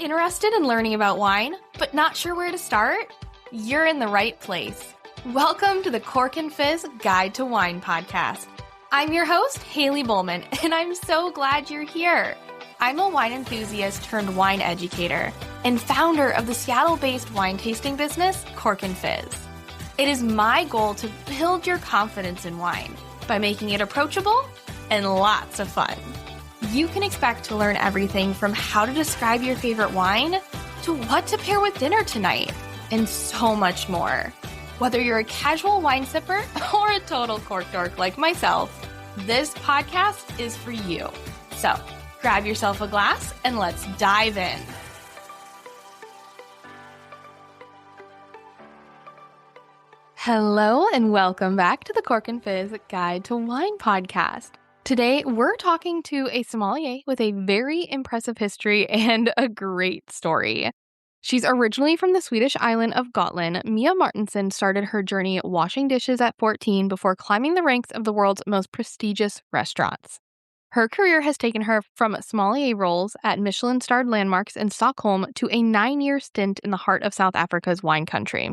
Interested in learning about wine, but not sure where to start? You're in the right place. Welcome to the Cork and Fizz Guide to Wine podcast. I'm your host, Haley Bowman, and I'm so glad you're here. I'm a wine enthusiast turned wine educator and founder of the Seattle-based wine tasting business, Cork and Fizz. It is my goal to build your confidence in wine by making it approachable and lots of fun. You can expect to learn everything from how to describe your favorite wine to what to pair with dinner tonight, and so much more. Whether you're a casual wine sipper or a total cork dork like myself, this podcast is for you. So grab yourself a glass and let's dive in. Hello and welcome back to the Cork and Fizz Guide to Wine podcast. Today, we're talking to a sommelier with a very impressive history and a great story. She's originally from the Swedish island of Gotland. Mia Martensson started her journey washing dishes at 14 before climbing the ranks of the world's most prestigious restaurants. Her career has taken her from sommelier roles at Michelin-starred landmarks in Stockholm to a 9-year stint in the heart of South Africa's wine country.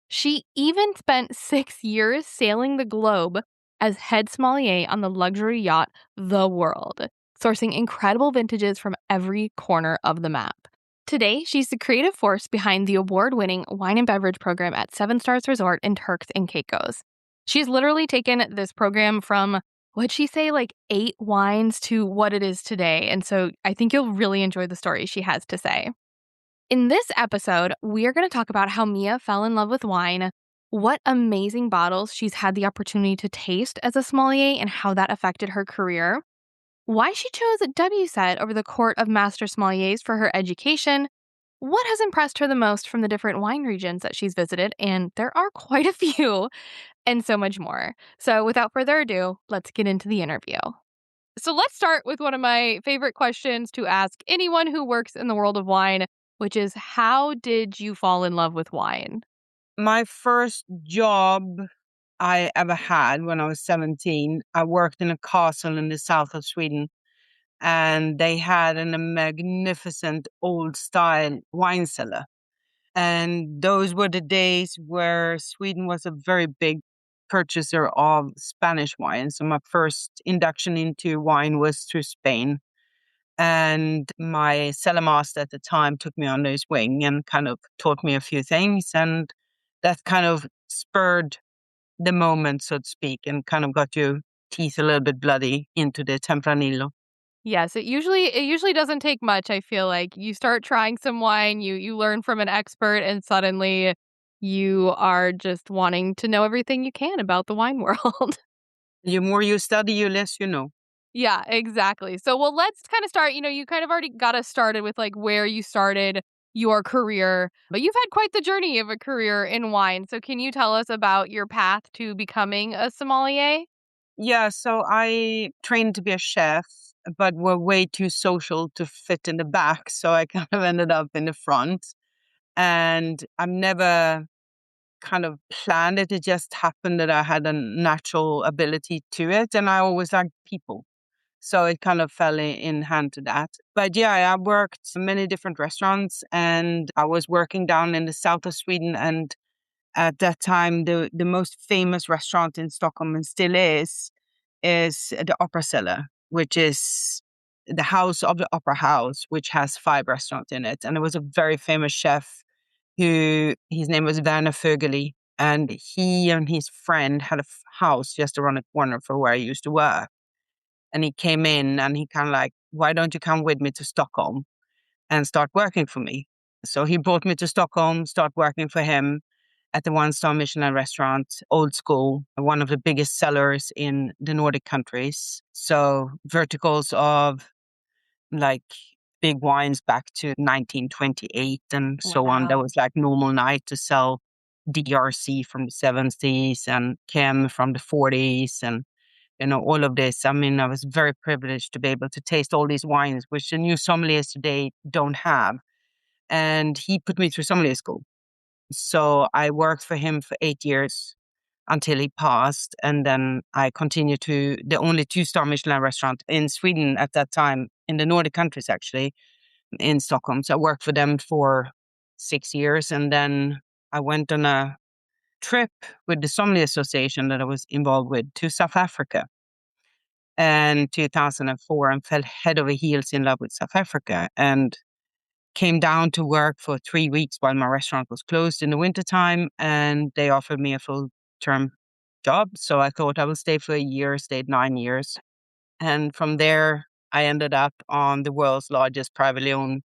She even spent 6 years sailing the globe as head sommelier on the luxury yacht The World, sourcing incredible vintages from every corner of the map. Today, she's the creative force behind the award-winning wine and beverage program at 7 Stars Resort in Turks and Caicos. She's literally taken this program from, what'd she say, like 8 wines to what it is today. And so I think you'll really enjoy the story she has to say. In this episode, we are going to talk about how Mia fell in love with wine, what amazing bottles she's had the opportunity to taste as a sommelier and how that affected her career, why she chose WSET over the Court of Master Sommeliers for her education, what has impressed her the most from the different wine regions that she's visited, and there are quite a few, and so much more. So without further ado, let's get into the interview. So let's start with one of my favorite questions to ask anyone who works in the world of wine, which is, how did you fall in love with wine? My first job I ever had when I was 17, I worked in a castle in the south of Sweden, and they had a magnificent old style wine cellar. And those were the days where Sweden was a very big purchaser of Spanish wine. So my first induction into wine was through Spain. And my cellar master at the time took me under his wing and kind of taught me a few things. And that kind of spurred the moment, so to speak, and kind of got your teeth a little bit bloody into the Tempranillo. Yes, it usually doesn't take much. I feel like you start trying some wine, you learn from an expert, and suddenly you are just wanting to know everything you can about the wine world. The more you study, you less you know. Yeah, exactly. So, well, let's kind of start. You kind of already got us started with like where you started your career, but you've had quite the journey of a career in wine. So, can you tell us about your path to becoming a sommelier? Yeah, so I trained to be a chef, but were way too social to fit in the back. So I kind of ended up in the front. And I've never kind of planned it. It just happened that I had a natural ability to it. And I always liked people. So it kind of fell in hand to that. But yeah, I worked in many different restaurants, and I was working down in the south of Sweden. And at that time, the most famous restaurant in Stockholm, and still is the Opera Cellar, which is the house of the Opera House, which has 5 restaurants in it. And it was a very famous chef his name was Werner Fögeli. And he and his friend had a house just around the corner from where I used to work. And he came in and he kind of like, why don't you come with me to Stockholm and start working for me? So he brought me to Stockholm, start working for him at the 1-star Michelin restaurant, old school, one of the biggest sellers in the Nordic countries. So verticals of like big wines back to 1928 and so on. That was like normal night to sell DRC from the 70s and Chem from the 40s and all of this. I mean, I was very privileged to be able to taste all these wines, which the new sommeliers today don't have. And he put me through sommelier school. So I worked for him for 8 years until he passed. And then I continued to the only 2-star Michelin restaurant in Sweden at that time, in the Nordic countries, actually, in Stockholm. So I worked for them for 6 years. And then I went on a trip with the Sommelier Association that I was involved with to South Africa in 2004 and fell head over heels in love with South Africa and came down to work for 3 weeks while my restaurant was closed in the wintertime. And they offered me a full term job. So I thought I would stay for a year, stayed 9 years. And from there, I ended up on the world's largest privately owned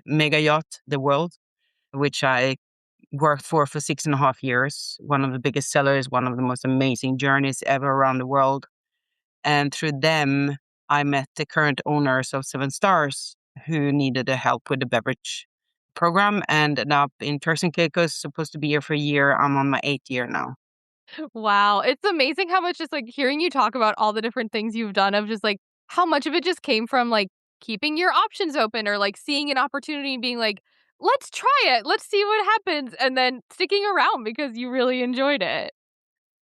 mega yacht, the World, which I worked for 6.5 years. One of the biggest sellers, one of the most amazing journeys ever around the world. And through them, I met the current owners of Seven Stars who needed the help with the beverage program and ended up in Turks and Caicos, supposed to be here for a year. I'm on my 8th year now. Wow. It's amazing how much just like hearing you talk about all the different things you've done of just like how much of it just came from like keeping your options open or like seeing an opportunity and being like, let's try it. Let's see what happens. And then sticking around because you really enjoyed it.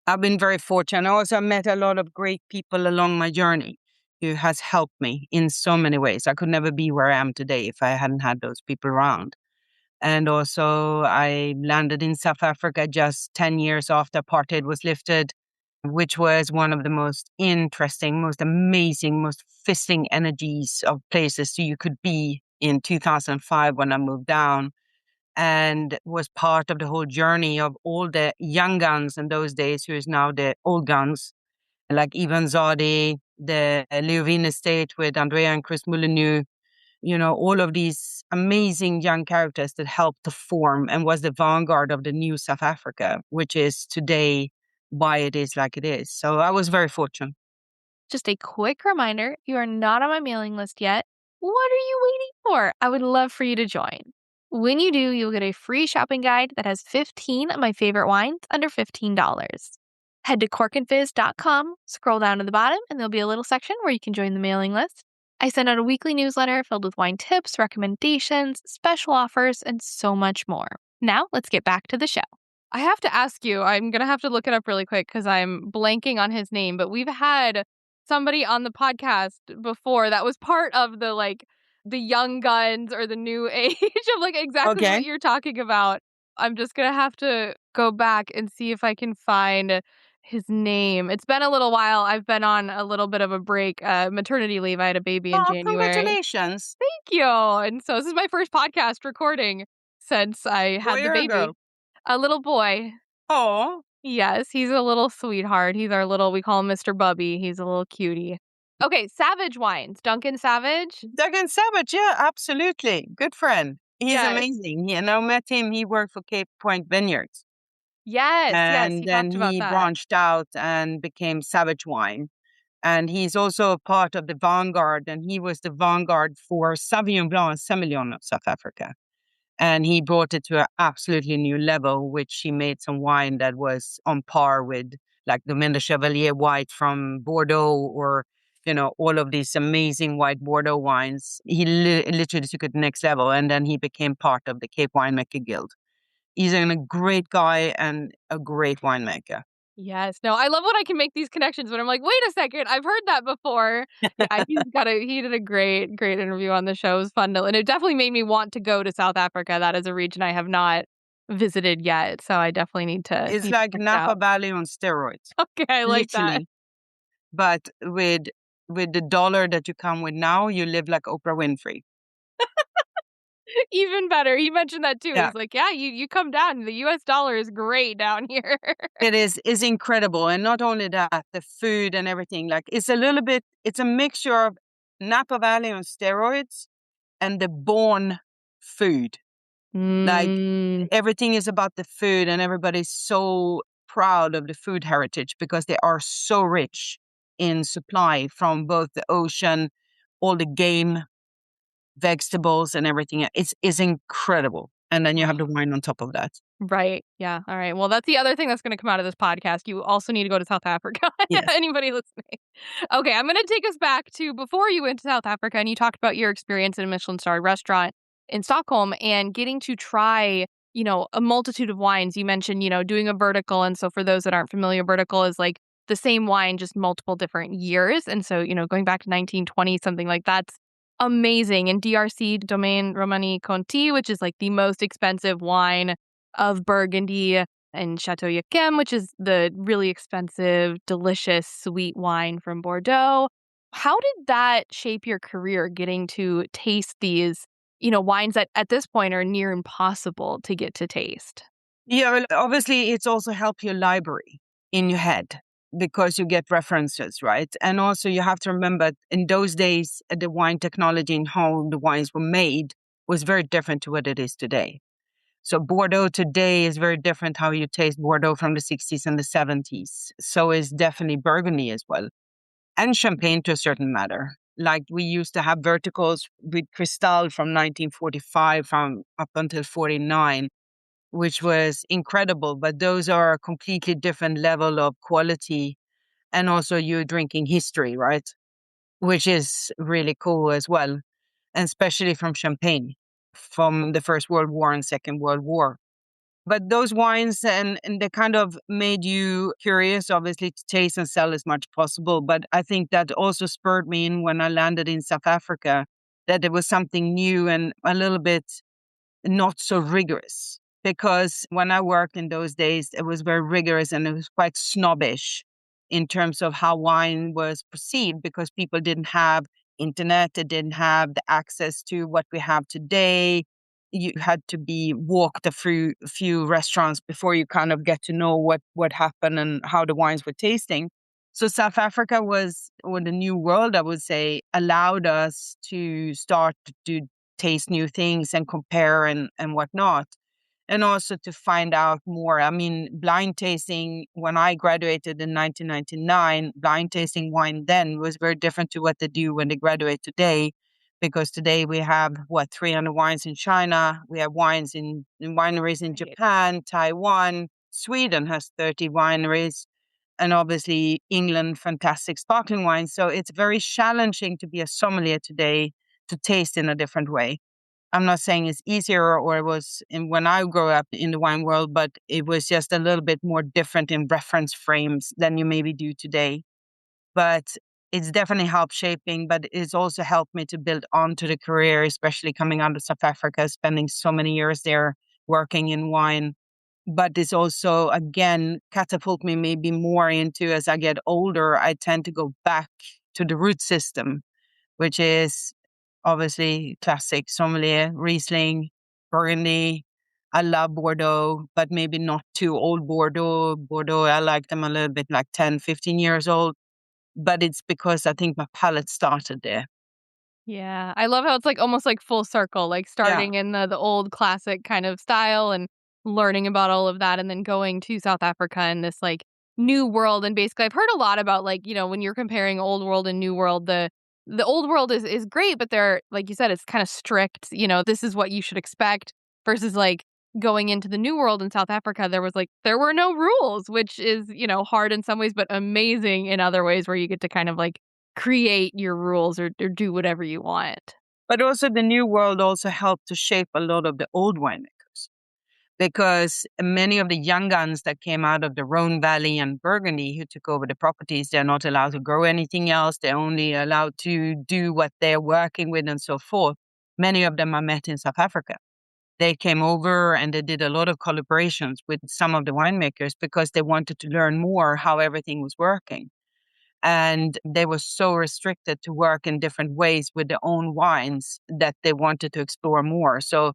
I've been very fortunate. I also met a lot of great people along my journey who has helped me in so many ways. I could never be where I am today if I hadn't had those people around. And also I landed in South Africa just 10 years after apartheid was lifted, which was one of the most interesting, most amazing, most fisting energies of places you could be in 2005 when I moved down, and was part of the whole journey of all the young guns in those days, who is now the old guns, like Ivan Zadi, the Leovin estate with Andrea and Chris Molyneux, all of these amazing young characters that helped to form and was the vanguard of the new South Africa, which is today why it is like it is. So I was very fortunate. Just a quick reminder, if you are not on my mailing list yet, what are you waiting for? I would love for you to join. When you do, you'll get a free shopping guide that has 15 of my favorite wines under $15. Head to corkandfizz.com, scroll down to the bottom, and there'll be a little section where you can join the mailing list. I send out a weekly newsletter filled with wine tips, recommendations, special offers, and so much more. Now, let's get back to the show. I have to ask you, I'm going to have to look it up really quick because I'm blanking on his name, but we've had somebody on the podcast before that was part of the young guns or the new age of like exactly Okay. what you're talking about. I'm just going to have to go back and see if I can find his name. It's been a little while. I've been on a little bit of a break, maternity leave. I had a baby in Oh, January. congratulations. Thank you. And so this is my first podcast recording since I had Boy the or a baby. girl? A little boy. Oh, Yes, he's a little sweetheart. He's our little, we call him Mr. Bubby. He's a little cutie. Okay, Savage Wines. Duncan Savage? Duncan Savage. Yeah, absolutely. Good friend. He's Yes. amazing. I met him. He worked for Cape Point Vineyards. Yes, And he then talked about he that. branched out and became Savage Wine. And he's also a part of the vanguard. And he was the vanguard for Sauvignon Blanc and Semillon of South Africa. And he brought it to an absolutely new level, which he made some wine that was on par with like Domaine de Chevalier white from Bordeaux, or, all of these amazing white Bordeaux wines. He literally took it to the next level. And then he became part of the Cape Winemaker Guild. He's a great guy and a great winemaker. Yes. No, I love when I can make these connections when I'm like, wait a second, I've heard that before. Yeah, he did a great interview on the show. It was fun and it definitely made me want to go to South Africa. That is a region I have not visited yet. So I definitely need to It's check like it Napa out. Valley on steroids, Okay, I like that. literally. But with the dollar that you come with now, you live like Oprah Winfrey. Even better. He mentioned that too. Yeah, He's like, yeah, you come down. The US dollar is great down here. it is incredible. And not only that, the food and everything, like it's a mixture of Napa Valley on steroids and the born food. Like Mm, everything is about the food, and everybody's so proud of the food heritage because they are so rich in supply from both the ocean, all the game, vegetables, and everything. It's incredible. And then you have the wine on top of that. right. Yeah. All right. Well, that's the other thing that's going to come out of this podcast. You also need to go to South Africa. Yes. Anybody listening? Okay. I'm going to take us back to before you went to South Africa and you talked about your experience in a Michelin-starred restaurant in Stockholm and getting to try, a multitude of wines. You mentioned, doing a vertical. And so for those that aren't familiar, vertical is like the same wine, just multiple different years. And so, going back to 1920, something like that's amazing. In DRC, Domaine Romani Conti, which is like the most expensive wine of Burgundy, and Chateau Yquem, which is the really expensive, delicious, sweet wine from Bordeaux. How did that shape your career, getting to taste these, wines that at this point are near impossible to get to taste? Yeah, well, obviously, it's also help your library in your head because you get references, right? And also, you have to remember in those days, the wine technology and how the wines were made was very different to what it is today. So, Bordeaux today is very different how you taste Bordeaux from the 60s and the 70s. So is definitely Burgundy as well, and Champagne to a certain matter. Like we used to have verticals with Cristal from 1945 from up until 49, which was incredible. But those are a completely different level of quality. And also you're drinking history, right? Which is really cool as well. And especially from Champagne, from the First World War and Second World War. But those wines and they kind of made you curious, obviously, to taste and sell as much possible. But I think that also spurred me in when I landed in South Africa, that there was something new and a little bit not so rigorous. Because when I worked in those days, it was very rigorous and it was quite snobbish in terms of how wine was perceived because people didn't have internet, they didn't have the access to what we have today. You had to be walked through a few restaurants before you kind of get to know what happened and how the wines were tasting. So South Africa was, or the new world, I would say, allowed us to start to taste new things and compare and whatnot. And also to find out more. I mean, blind tasting, when I graduated in 1999, blind tasting wine then was very different to what they do when they graduate today. Because today we have, 300 wines in China. We have wines in wineries in Japan, Taiwan. Sweden has 30 wineries. And obviously England, fantastic sparkling wine. So it's very challenging to be a sommelier today to taste in a different way. I'm not saying it's easier or it was when I grew up in the wine world, but it was just a little bit more different in reference frames than you maybe do today. But it's definitely helped shaping, but it's also helped me to build onto the career, especially coming out of South Africa, spending so many years there working in wine. But it's also, again, catapult me maybe more into as I get older, I tend to go back to the root system, which is obviously classic sommelier, Riesling, Burgundy. I love Bordeaux, but maybe not too old Bordeaux. Bordeaux, I like them a little bit like 10, 15 years old. But it's because I think my palate started there. Yeah, I love how it's like almost like full circle, like Yeah. starting in the old classic kind of style and learning about all of that and then going to South Africa in this like new world. And basically I've heard a lot about like, when you're comparing old world and new world, the old world is great, but they're like you said, it's kind of strict, this is what you should expect versus like going into the new world in South Africa, there were no rules, which is, hard in some ways, but amazing in other ways where you get to kind of like create your rules or do whatever you want. But also the new world also helped to shape a lot of the old winemakers because many of the young guns that came out of the Rhone Valley and Burgundy who took over the properties, they're not allowed to grow anything else. They're only allowed to do what they're working with and so forth. Many of them I met in South Africa. They came over and they did a lot of collaborations with some of the winemakers because they wanted to learn more how everything was working. And they were so restricted to work in different ways with their own wines that they wanted to explore more. So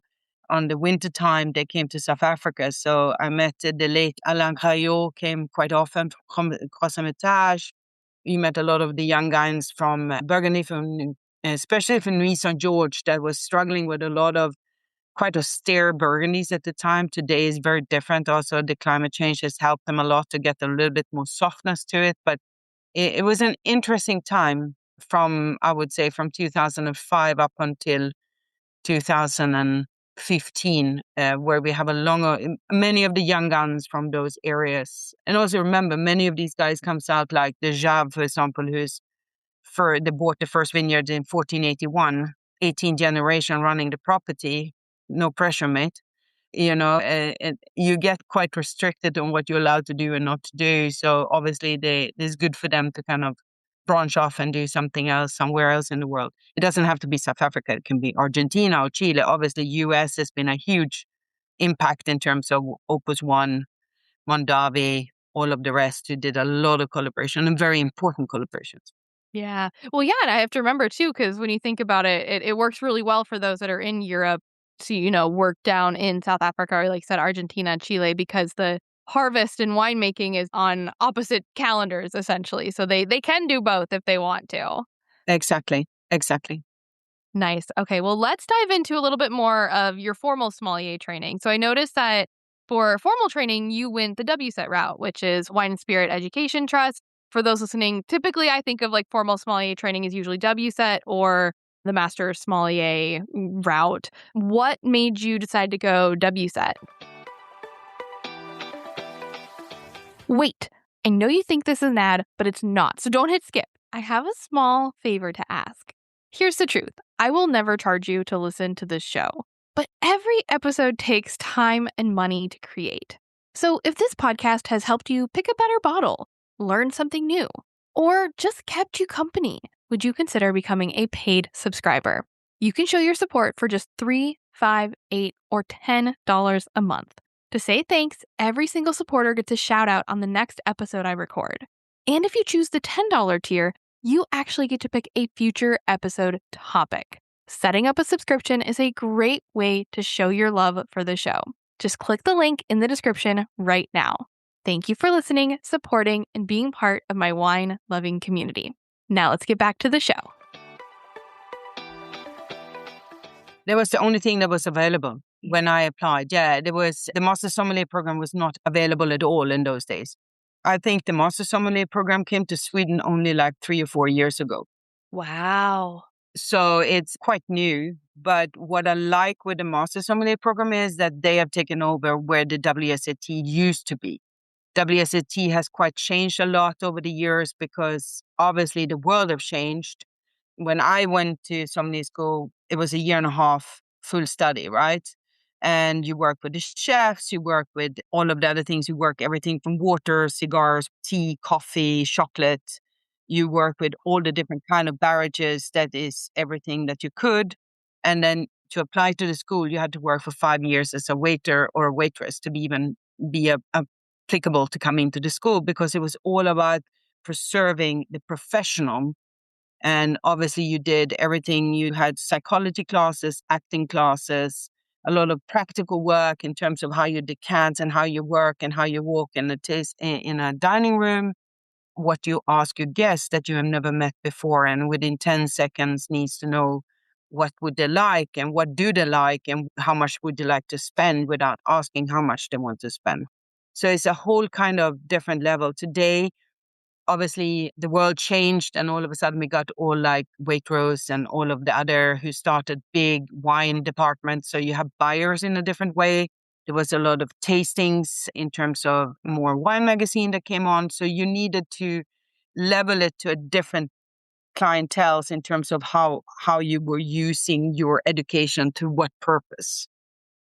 on the winter time, they came to South Africa. So I met the late Alain Graillot, came quite often from Croissant-Métage. We met a lot of the young guys from Burgundy, especially from Nuit Saint George, that was struggling with a lot of quite austere Burgundies at the time. Today is very different. Also, the climate change has helped them a lot to get a little bit more softness to it. But it was an interesting time from, I would say, from 2005 up until 2015, where we have a longer, many of the young guns from those areas. And also remember, many of these guys comes out like the Jave, for example, they bought the first vineyard in 1481, 18 generation running the property, no pressure, mate. You get quite restricted on what you're allowed to do and not to do. So obviously it's good for them to kind of branch off and do something else somewhere else in the world. It doesn't have to be South Africa. It can be Argentina or Chile. Obviously, US has been a huge impact in terms of Opus One, Mondavi, all of the rest who did a lot of collaboration and very important collaborations. Yeah. Well, yeah, and I have to remember too, because when you think about it, it works really well for those that are in Europe to, work down in South Africa or like you said, Argentina, Chile, because the harvest and winemaking is on opposite calendars essentially. So they can do both if they want to. Exactly. Exactly. Nice. Okay, well, let's dive into a little bit more of your formal sommelier training. So I noticed that for formal training, you went the WSET route, which is Wine and Spirit Education Trust. For those listening, typically I think of like formal sommelier training as usually WSET or the Master Sommelier route. What made you decide to go WSET? Wait, I know you think this is an ad, but it's not. So don't hit skip. I have a small favor to ask. Here's the truth. I will never charge you to listen to this show, but every episode takes time and money to create. So if this podcast has helped you pick a better bottle, learn something new, or just kept you company, would you consider becoming a paid subscriber? You can show your support for just $3, $5, $8, or $10 a month. To say thanks, every single supporter gets a shout out on the next episode I record. And if you choose the $10 tier, you actually get to pick a future episode topic. Setting up a subscription is a great way to show your love for the show. Just click the link in the description right now. Thank you for listening, supporting, and being part of my wine-loving community. Now let's get back to the show. That was the only thing that was available when I applied. Yeah, the Master Sommelier program was not available at all in those days. I think the Master Sommelier program came to Sweden only like 3 or 4 years ago. Wow. So it's quite new. But what I like with the Master Sommelier program is that they have taken over where the WSET used to be. WSET has quite changed a lot over the years because obviously the world have changed. When I went to sommelier school, it was a year and a half full study, right? And you work with the chefs, you work with all of the other things. You work everything from water, cigars, tea, coffee, chocolate. You work with all the different kind of beverages. That is everything that you could. And then to apply to the school, you had to work for 5 years as a waiter or a waitress to be applicable to come into the school, because it was all about preserving the professional. And obviously you did everything. You had psychology classes, acting classes, a lot of practical work in terms of how you decant and how you work and how you walk in a taste in a dining room, what you ask your guests that you have never met before, and within 10 seconds needs to know what would they like and what do they like and how much would they like to spend without asking how much they want to spend. So it's a whole kind of different level. Today, obviously the world changed and all of a sudden we got all like Waitrose and all of the other who started big wine departments. So you have buyers in a different way. There was a lot of tastings in terms of more wine magazine that came on. So you needed to level it to a different clientele in terms of how you were using your education to what purpose.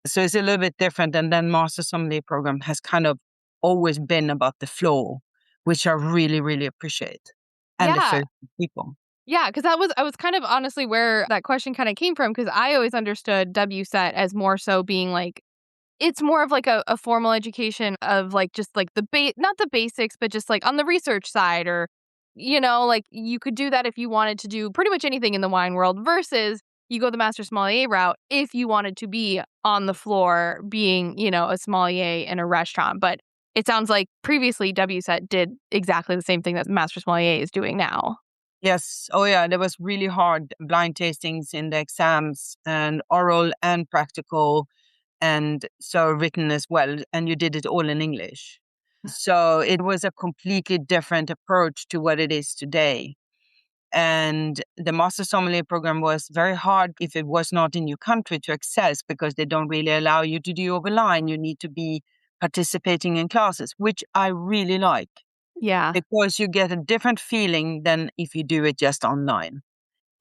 So it's a little bit different. And then Master Sommelier program has kind of always been about the flow, which I really, really appreciate. And the Yeah. food people. Yeah, because I was kind of honestly where that question kind of came from, because I always understood WSET as more so being like, it's more of like a formal education of like just like not the basics, but just like on the research side, or, like you could do that if you wanted to do pretty much anything in the wine world, versus you go the Master Sommelier route if you wanted to be on the floor being, a sommelier in a restaurant. But it sounds like previously WSET did exactly the same thing that Master Sommelier is doing now. Yes. Oh, yeah. There was really hard blind tastings in the exams, and oral and practical, and so written as well. And you did it all in English. So it was a completely different approach to what it is today. And the Master Sommelier program was very hard if it was not in your country to access, because they don't really allow you to do over line. You need to be participating in classes, which I really like, Yeah, because you get a different feeling than if you do it just online.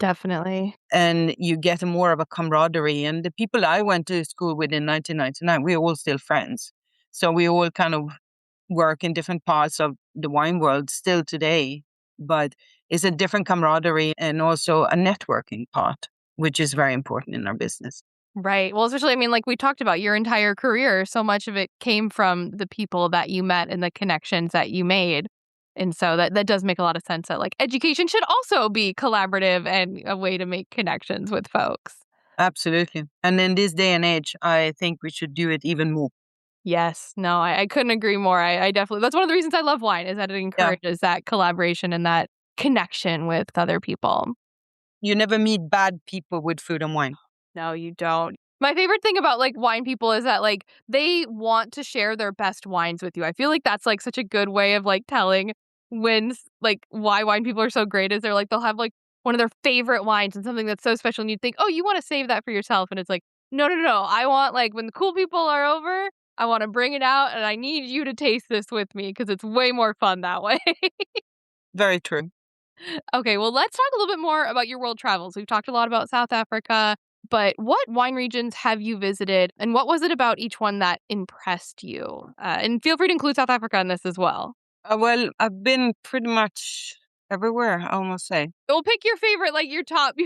definitely. And you get more of a camaraderie. And the people I went to school with in 1999, we're all still friends. So we all kind of work in different parts of the wine world still today. but it's a different camaraderie and also a networking part, which is very important in our business. Right. Well, especially, I mean, like we talked about your entire career, so much of it came from the people that you met and the connections that you made. And so that does make a lot of sense that like education should also be collaborative and a way to make connections with folks. Absolutely. And in this day and age, I think we should do it even more. Yes. No, I couldn't agree more. I definitely, that's one of the reasons I love wine is that it Yeah. encourages that collaboration and that connection with other people. You never meet bad people with food and wine. No, you don't. My favorite thing about like wine people is that like they want to share their best wines with you. I feel like that's like such a good way of like telling like why wine people are so great is they're like they'll have like one of their favorite wines and something that's so special and you think, "Oh, you want to save that for yourself." And it's like, "No, no, no. I want like when the cool people are over, I want to bring it out and I need you to taste this with me because it's way more fun that way." Very true. Okay, well, let's talk a little bit more about your world travels. We've talked a lot about South Africa, but what wine regions have you visited, and what was it about each one that impressed you? And feel free to include South Africa in this as well. Well, I've been pretty much everywhere, I almost say. We'll pick your favorite, like your top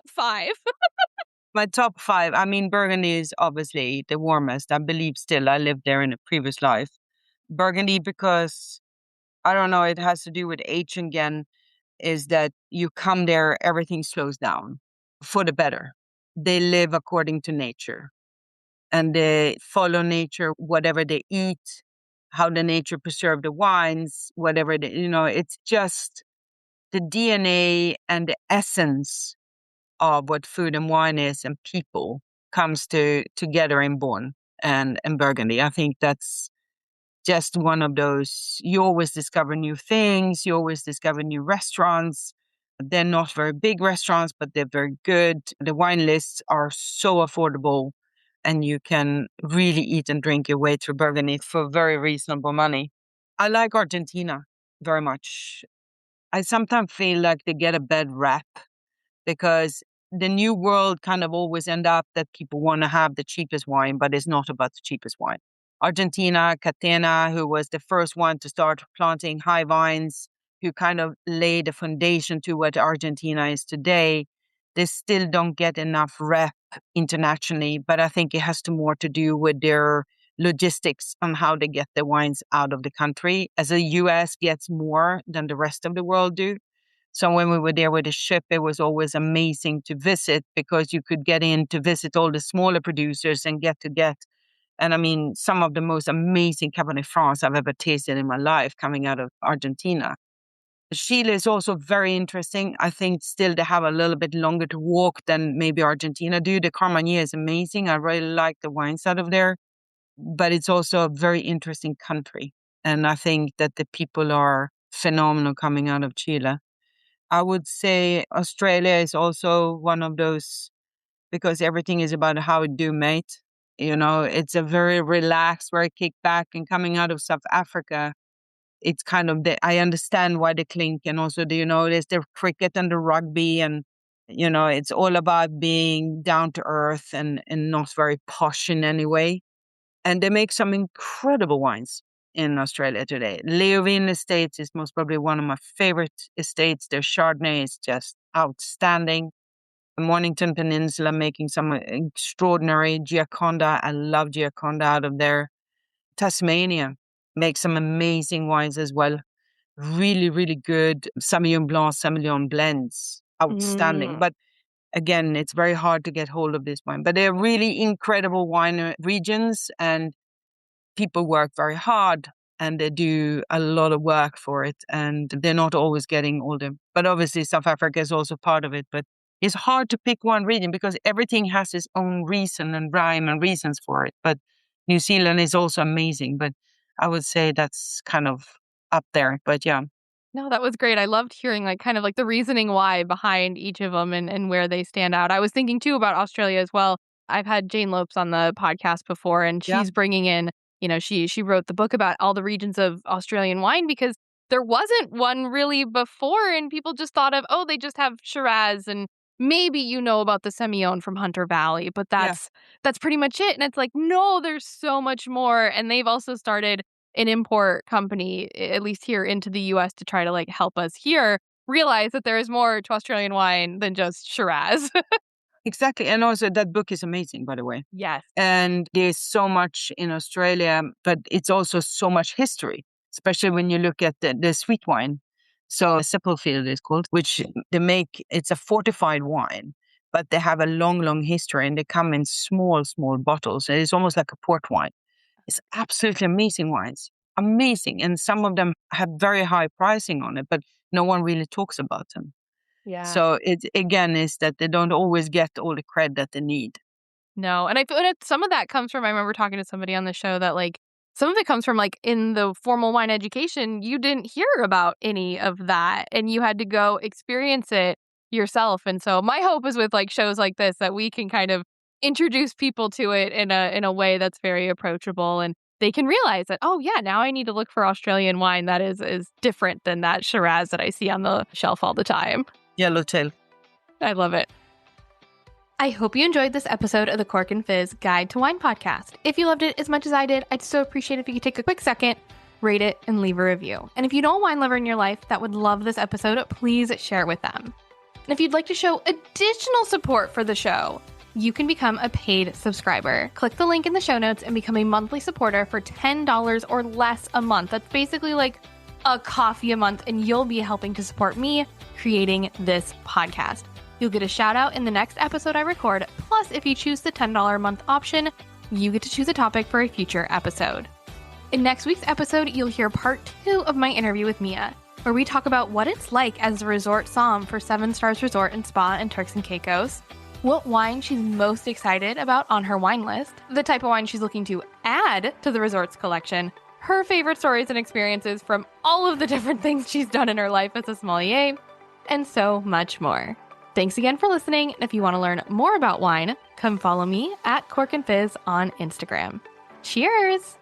five. My top five, I mean, Burgundy is obviously the warmest. I believe still I lived there in a previous life. Burgundy, because I don't know, it has to do with age again, is that you come there, everything slows down for the better. They live according to nature and they follow nature, whatever they eat, how the nature preserve the wines, whatever they, it's just the DNA and the essence of what food and wine is and people comes together in Bonn and Burgundy. I think that's just one of those, you always discover new things, you always discover new restaurants. They're not very big restaurants, but they're very good. The wine lists are so affordable and you can really eat and drink your way through Burgundy for very reasonable money. I like Argentina very much. I sometimes feel like they get a bad rap because the new world kind of always end up that people want to have the cheapest wine, but it's not about the cheapest wine. Argentina, Catena, who was the first one to start planting high vines, who kind of laid the foundation to what Argentina is today, they still don't get enough rep internationally. But I think it has to more to do with their logistics on how they get the wines out of the country, as the US gets more than the rest of the world do. So when we were there with the ship, it was always amazing to visit because you could get in to visit all the smaller producers and get. And I mean, some of the most amazing Cabernet Franc I've ever tasted in my life coming out of Argentina. Chile is also very interesting. I think still they have a little bit longer to walk than maybe Argentina do. The Carmenere is amazing. I really like the wines out of there, but it's also a very interesting country. And I think that the people are phenomenal coming out of Chile. I would say Australia is also one of those because everything is about how it do, mate. It's a very relaxed, very kick back. And coming out of South Africa, it's kind of I understand why the clink and also there's the cricket and the rugby and it's all about being down to earth and not very posh in any way. And they make some incredible wines in Australia today. Leeuwin Estates is most probably one of my favorite estates. Their Chardonnay is just outstanding. Mornington Peninsula making some extraordinary Giaconda. I love Giaconda out of there. Tasmania makes some amazing wines as well. Really, really good Sauvignon Blanc, Sauvignon blends. Outstanding. Mm. But again, it's very hard to get hold of this wine. But they're really incredible wine regions and people work very hard and they do a lot of work for it and they're not always getting older. But obviously South Africa is also part of it. But it's hard to pick one region because everything has its own reason and rhyme and reasons for it. But New Zealand is also amazing. But I would say that's kind of up there. But yeah. No, that was great. I loved hearing like kind of like the reasoning why behind each of them and where they stand out. I was thinking too about Australia as well. I've had Jane Lopes on the podcast before and Yeah. she's bringing in, she wrote the book about all the regions of Australian wine because there wasn't one really before and people just thought of, oh, they just have Shiraz and maybe about the Semillon from Hunter Valley, but Yeah. that's pretty much it. And it's like, no, there's so much more. And they've also started an import company, at least here into the US, to try to like help us here. realize that there is more to Australian wine than just Shiraz. Exactly. And also that book is amazing, by the way. Yes. And there's so much in Australia, but it's also so much history, especially when you look at the sweet wine. So Seppeltfield is called, which they make, it's a fortified wine, but they have a long, long history and they come in small, small bottles. And it's almost like a port wine. It's absolutely amazing wines. Amazing. And some of them have very high pricing on it, but no one really talks about them. Yeah. So it again is that they don't always get all the credit that they need. No. And I feel that some of that comes from, I remember talking to somebody on the show that like, some of it comes from like in the formal wine education, you didn't hear about any of that and you had to go experience it yourself. And so my hope is with like shows like this that we can kind of introduce people to it in a way that's very approachable and they can realize that, oh yeah, now I need to look for Australian wine that is different than that Shiraz that I see on the shelf all the time. Yellowtail. I love it. I hope you enjoyed this episode of the Cork and Fizz Guide to Wine podcast. If you loved it as much as I did, I'd so appreciate if you could take a quick second, rate it, and leave a review. And if you know a wine lover in your life that would love this episode, please share it with them. And if you'd like to show additional support for the show, you can become a paid subscriber. Click the link in the show notes and become a monthly supporter for $10 or less a month. That's basically like a coffee a month, and you'll be helping to support me creating this podcast. You'll get a shout out in the next episode I record. Plus, if you choose the $10 a month option, you get to choose a topic for a future episode. In next week's episode, you'll hear part 2 of my interview with Mia, where we talk about what it's like as a resort somm for 7 Stars Resort and Spa in Turks and Caicos, what wine she's most excited about on her wine list, the type of wine she's looking to add to the resort's collection, her favorite stories and experiences from all of the different things she's done in her life as a sommelier, and so much more. Thanks again for listening, and if you want to learn more about wine, come follow me at Cork and Fizz on Instagram. Cheers!